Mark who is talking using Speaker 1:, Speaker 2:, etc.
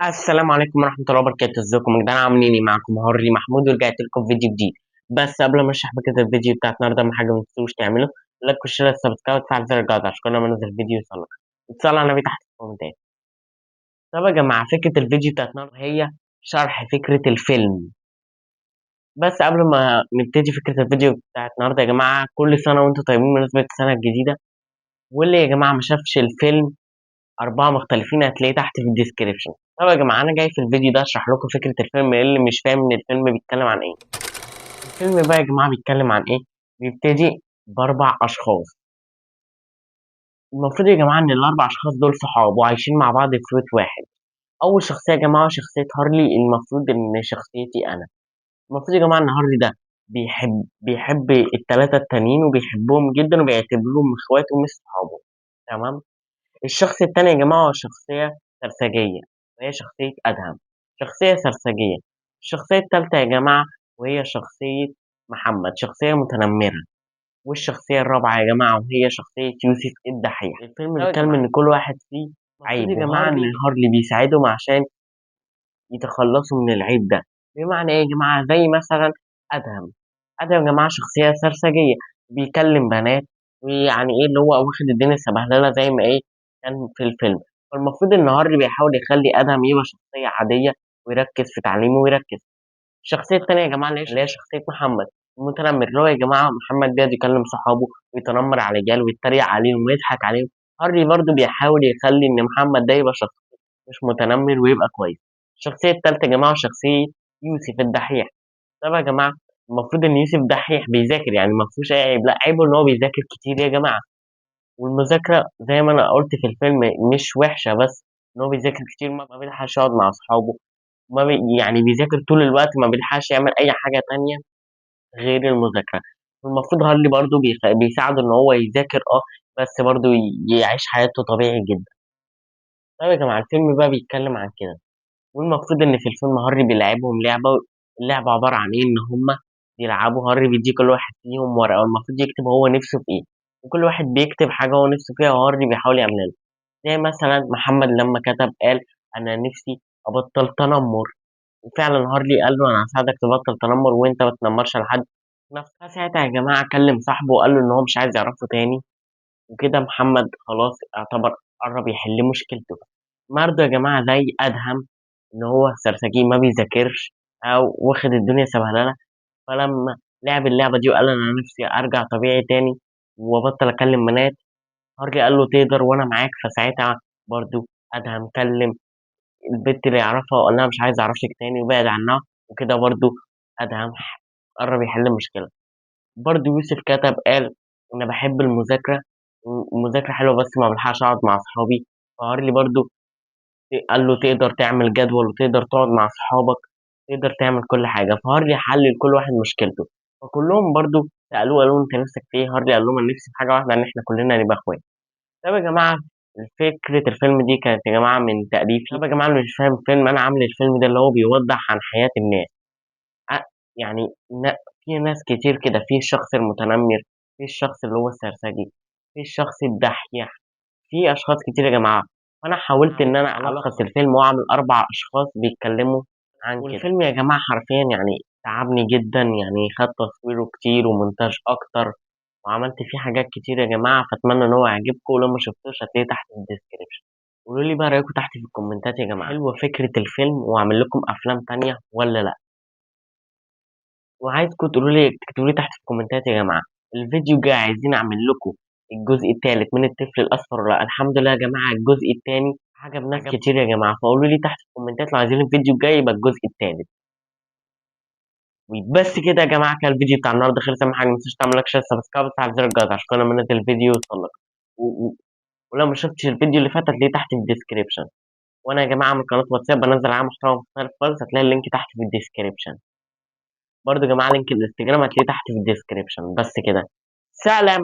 Speaker 1: السلام عليكم ورحمة الله وبركاته. ازيكم يا جدعان؟ عاملين ايه؟ معاكم هوري محمود ورجعت لكم فيديو جديد. بس قبل ما اشرح بكده الفيديو بتاع النهارده من حاجة ما تنسوش تعملوا لايك وشير السبسكرايب وتفعل زر الجرس عشان كل ما انزل فيديو يوصلك. اتصل على النبي تحت في الكومنتات. طب يا جماعة فكرة الفيديو بتاعت النهارده هي شرح فكرة الفيلم. بس قبل ما نبتدي فكرة الفيديو بتاعت النهارده يا جماعة، كل سنة وانتم طيبين بمناسبة السنة الجديدة. واللي يا جماعة ما شافش الفيلم أربعة مختلفين هتلاقيه تحت في الديسكريبشن. طب يا جماعة أنا جاي في الفيديو ده أشرح لكم فكرة الفيلم اللي مش فاهم إن الفيلم بيتكلم عن إيه. الفيلم بقى يا جماعة بيتكلم عن إيه؟ بيبتدي بأربع أشخاص. المفروض يا جماعة إن الأربع أشخاص دول صحاب وعايشين مع بعض في بيت واحد. أول شخصية يا جماعة شخصية هارلي، المفروض إن شخصيتي أنا. المفروض يا جماعة إن هارلي ده بيحب التلاتة التانيين وبيحبهم جدا وبيعتبرهم إخواته مش صحابه. تمام؟ الشخص التاني يا جماعة هو شخصية سرسجية، وهي شخصية أدهم، شخصية سرسجية. الشخصية التالتة يا جماعة وهي شخصية محمد، شخصية متنمرة. والشخصية الرابعة يا جماعة وهي شخصية يوسف الدحيح. الفيلم بيتكلم إن كل واحد فيه عيب، يا جماعة إن هارلي بيساعدهم عشان يتخلصوا من العيب ده. بمعنى إيه يا جماعة؟ زي مثلا أدهم. أدهم يا جماعة شخصية سرسجية، بيكلم بنات، ويعني إيه اللي هو واخد الدنيا سبهللة زي ما إيه كان في الفيلم. فالمفروض إن هارلي بيحاول يخلي أدهم يبقى شخصية عادية ويركز في تعليمه ويركز. الشخصية التانية يا جماعة اللي هي شخصية محمد المتنمر، اللي هو يا جماعة محمد بيقعد يكلم صحابه ويتنمر على الرجال ويتريق عليهم ويضحك عليهم. هارلي برضه بيحاول يخلي إن محمد ده يبقى شخص مش متنمر ويبقى كويس. الشخصية التالتة يا جماعة شخصية يوسف الدحيح. طب يا جماعة المفروض إن يوسف دحيح بيذاكر، يعني ما فيهوش أي عيب، لا عيبه إن هو بيذاكر كتير يا جماعة. والمذاكرة زي ما أنا قلت في الفيلم مش وحشة، بس إن هو بيذاكر كتير ما بيلحقش يقعد مع أصحابه. ما بي يعني بيذاكر طول الوقت، ما بيلحقش يعمل أي حاجة تانية غير المذاكرة. والمفروض هارلي برضه بيساعده إن هو يذاكر بس برضه يعيش حياته طبيعي جدا. طيب يا جماعة الفيلم بقى بيتكلم عن كده. والمفروض إن في الفيلم هارلي بيلعبهم لعبة. اللعبة عبارة عن إيه؟ إن هما بيلعبوا، هارلي بيدي كل واحد فيهم ورقة والمفروض يكتب هو نفسه في إيه. وكل واحد بيكتب حاجة هو نفسه فيها وهارلي بيحاول يعملها له. زي مثلا محمد لما كتب قال أنا نفسي أبطل تنمر. وفعلا هارلي قال له أنا هساعدك تبطل تنمر وأنت ما تنمرش على حد. نفسها ساعتها يا جماعة كلم صاحبه وقال له إن هو مش عايز يعرفه تاني. وكده محمد خلاص اعتبر قرب يحل مشكلته. برضه يا جماعة زي أدهم، إن هو سرسجي ما بيذاكرش أو واخد الدنيا سبهللة. فلما لعب اللعبة دي وقال أنا نفسي أرجع طبيعي تاني وأبطل أكلم بنات، هارلي قال له تقدر وأنا معاك. فساعتها برضه أدهم كلم البت اللي يعرفها وقال لها مش عايز أعرفك تاني وبعد عنها. وكده برضه أدهم قرب يحل المشكلة. برضه يوسف كتب قال أنا بحب المذاكرة، المذاكرة حلوة بس ما بلحقش أقعد مع أصحابي. فهارلي برضه قال له تقدر تعمل جدول وتقدر تقعد مع أصحابك، تقدر تعمل كل حاجة. فهارلي حل لكل واحد مشكلته. فكلهم برضه سألوه قالوا له أنت نفسك في إيه؟ هارلي قال لهم أنا نفسي في حاجة واحدة، إن إحنا كلنا نبقى إخوات. طب يا جماعة فكرة الفيلم دي كانت يا جماعة من تأليفي. طب يا جماعة اللي مش فاهم الفيلم، أنا عامل الفيلم ده اللي هو بيوضح عن حياة الناس. ع- يعني في ناس كتير كده، في الشخص المتنمر، في الشخص اللي هو السرسجي، في الشخص الدحيح، في اشخاص كتير يا جماعه. فانا حاولت ان انا الخص الفيلم واعمل اربع اشخاص بيتكلموا عن كده. والفيلم يا جماعه حرفيا يعني تعبني جدا، يعني خد تصويره كتير ومونتاج اكتر وعملت فيه حاجات كتير يا جماعه. فاتمنى ان هو يعجبكم، ولو ما شفتوش هتلاقيه تحت في الديسكريبشن. قولوا لي بقى رايكم تحت في الكومنتات يا جماعه، حلوه فكره الفيلم واعمل لكم افلام تانية ولا لا؟ وعايزكم تقولوا لي تكتبوا لي تحت في الكومنتات يا جماعه الفيديو الجاي عايزين اعمل لكم الجزء الثالث من الطفل الاصفر ولا لأ؟ الحمد لله يا جماعه الجزء الثاني عجب ناس كتير يا جماعه. فقولوا لي تحت في الكومنتات لو عايزين الفيديو الجاي يبقى الجزء الثالث. وبس كده يا جماعه كان الفيديو بتاع النهارده خلص. اهم حاجه ما تنسوش تعمل لايك شير سبسكرايب وتفعل زر الجرس عشان كل ما انزل الفيديو يوصلك. و- و- ولو ما شفتش الفيديو اللي فات هتلاقيه تحت في الديسكريبشن. وانا يا جماعه من قناه واتساب بنزل عليها محتوى مختلف خالص، هتلاقي اللينك تحت في الديسكريبشن. برضه يا جماعه لينك الانستجرام هتلاقيه تحت في الديسكريبشن. بس كده، سلام.